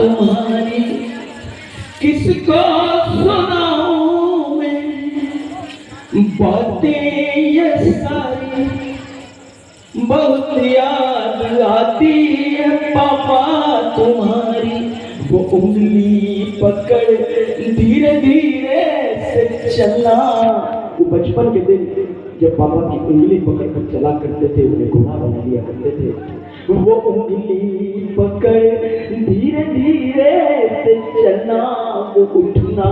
तुम्हारी किसको सुनाऊं मैं बातें ये सारी, बहुत याद आती है पापा तुम्हारी। वो उंगली पकड़ धीरे धीरे से चलना, वो बचपन के दिन जब पापा की उंगली पकड़ कर चला करते थे उन्हें गुनाह बना लिया करते थे। वो उंगली पकड़ धीरे धीरे से चलना, वो उठना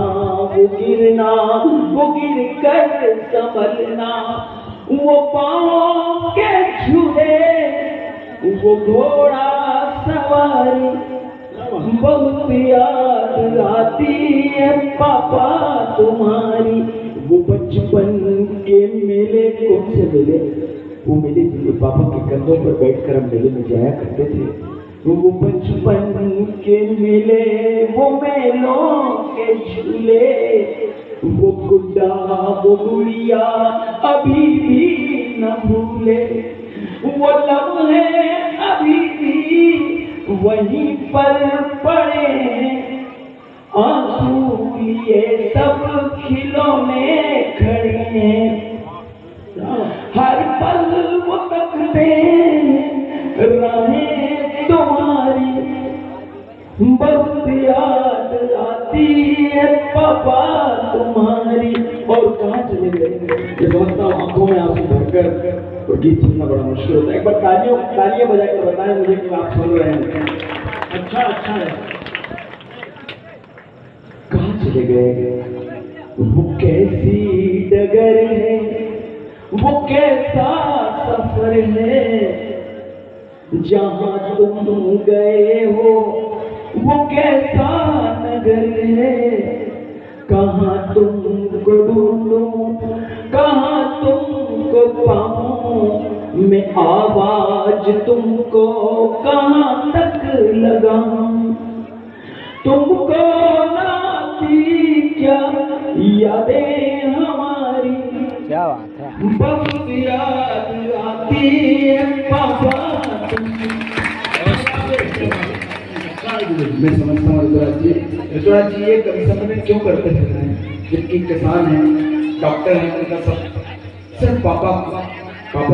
वो गिरना, वो गिर कर संभलना, वो पाँव के झूले वो घोड़ा सवारी, बहुत याद आती है पापा तुम्हारी। वो बचपन के मेले, कौन से मेले? वो मेले जिनके पापा के कंधों पर बैठकर हम मेले में जाया करते थे। वो बचपन के मेले, वो मेलों के झूले, वो गुड्डा वो गुड़िया अभी भी न भूले, वो लम्हे अभी भी वहीं पर पड़े हैं, आंसू लिए सब खिलौने खड़े हैं। हर पल वो तकते राहें तुम्हारी, बहुत याद आती है पापा तुम्हारी। और कहाँ चले गए ये समझता हूँ, आंखों में आंसू भरकर और गीत सुनना बड़ा मुश्किल होता है। एक बार तालियां बजा कर बताएं मुझे कि आप सुन रहे हैं। अच्छा है। कहाँ चले गए? वो कैसी डगर है, वो कैसा सफर है, जहाँ तुम गए हो वो कैसा नगर है, कहाँ तुमको ढूंढूं कहाँ तुमको पाऊं, मैं आवाज तुमको कहाँ तक लगाऊं, तुमको नाती क्या यादें हमारी, क्या बात है, बहुत याद आती है पापा। मैं समझता हूँ ऋतुराज जी ये कभी समय में क्यों करते थे, जबकि किसान हैं, डॉक्टर हैं, उनका सब सिर्फ पापा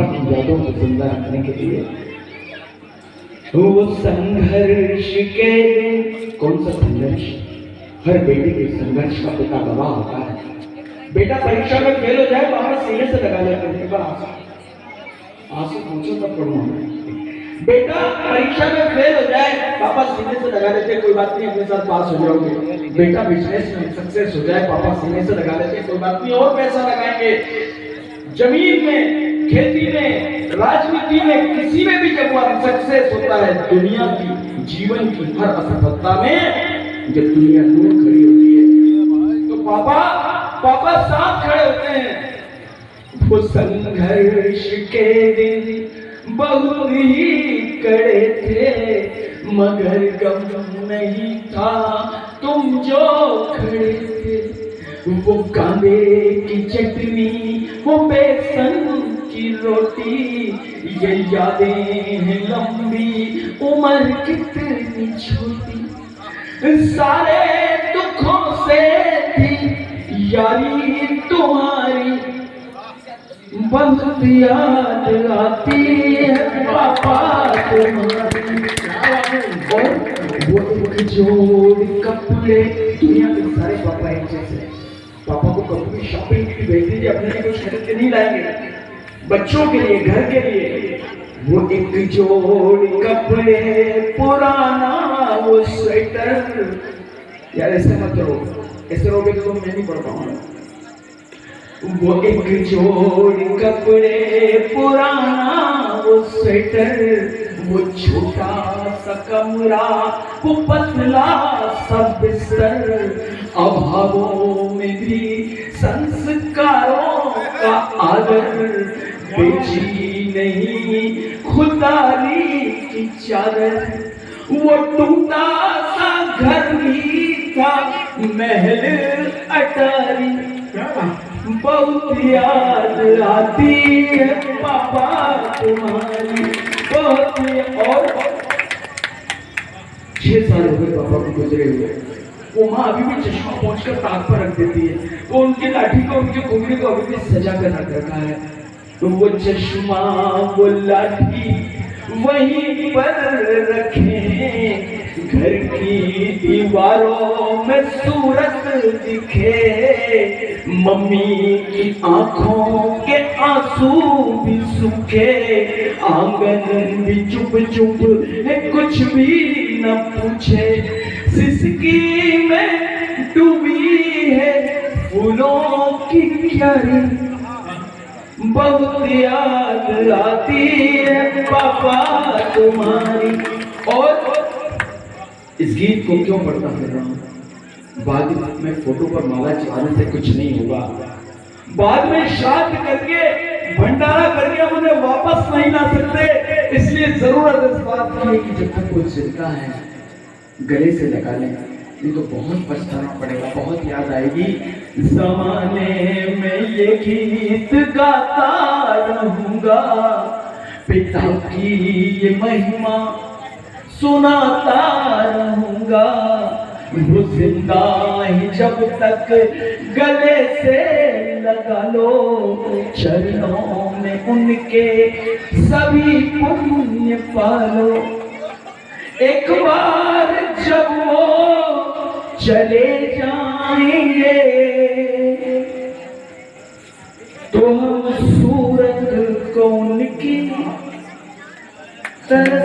की यादों को जिंदा रखने के लिए। वो संघर्ष के दिन, कौन सा संघर्ष? हर बेटे के संघर्ष का पिता गवाह होता है। बेटा परीक्षा में फेल हो जाए पापा सीने से लगा लेते हैं, आंसू पूछो तब पढ़ूंगा। बेटा परीक्षा में फेल हो जाए पापा सीने से लगा लेते, कोई बात नहीं अपने साथ पास हो जाओगे। बेटा बिजनेस में सक्सेस हो जाए पापा सीने से लगा लेते, कोई बात नहीं और पैसा लगाएंगे। जमीन में, खेती में, राजनीति में, किसी में भी जब वो सक्सेस होता है, दुनिया की जीवन की हर असफलता में जब दुनिया दूर खड़ी होती है तो पापा साथ खड़े होते हैं। वो संघर्ष के दिन बहुत ही कड़े थे, मगर गम नहीं था तुम जो खड़े थे। वो कांदे की चटनी, वो बेसन की रोटी, ये यादें हैं लंबी उम्र कितनी छोटी, सारे दुखों से थी यारी तुम्हारी, बहुत याद आती है पापा तुम्हारी। और वो एक जोड़ कपड़े, दुनिया के सारे पापा एक जैसे, पापा को कभी शॉपिंग की भेज दीजिए, अपने लिए कुछ खरीद के नहीं लाएंगे, बच्चों के लिए, घर के लिए। वो एक जोड़ कपड़े पुराना वो स्वेटर, यार ऐसे मत रो, ऐसे रोगे तो मैं नहीं पढ़ पाऊंगा। वो एक जोड़ कपड़े पुराना वो स्वेटर, वो छोटा सा कमरा, वो पतला सा बिस्तर, अभावों में भी संस्कारों का आदर, बेची नहीं खुदारी की चादर, वो टूटा सा घर भी था महल अटारी, बहुत याद आती है पापा तुम्हारी, बहुत। और 6 साल हो गए पापा को गुजरे हुए। वो माँ अभी भी चश्मा पहुंचकर ताक पर रख देती है। वो उनकी लाठी को, उनकी घुंघरू को अभी भी सजा कर रख रखा है। तो वो चश्मा, वो लाठी वहीं पर रखे, घर की दीवारों में सूरत दिखे, मम्मी की आंखों के आंसू भी सूखे, आंगन भी चुप चुप है, कुछ भी न पूछे, सिसकी में डूबी है फूलों की क्यारी, बहुत याद आती है पापा तुम्हारी। और इस गीत को क्यों पढ़ता फिर रहा हूँ? बाद में फोटो पर माला चढ़ाने से कुछ नहीं होगा, बाद में श्राद्ध करके, भंडारा करके हम उन्हें वापस नहीं ला सकते। इसलिए जरूरत इस बात की है कि जब तक कोई जिंदा है गले से लगा लें, नहीं तो बहुत पछताना पड़ेगा, बहुत याद आएगी। ज़माने में ये गीत गाता रहूंगा, पिता की ये महिमा सुनाता रहूंगा, वो जिंदा ही जब तक गले से लगा लो, चरणों में उनके सभी पुण्य पालो। एक बार जब वो चले जाएंगे तो हम सूरत को उनकी तरह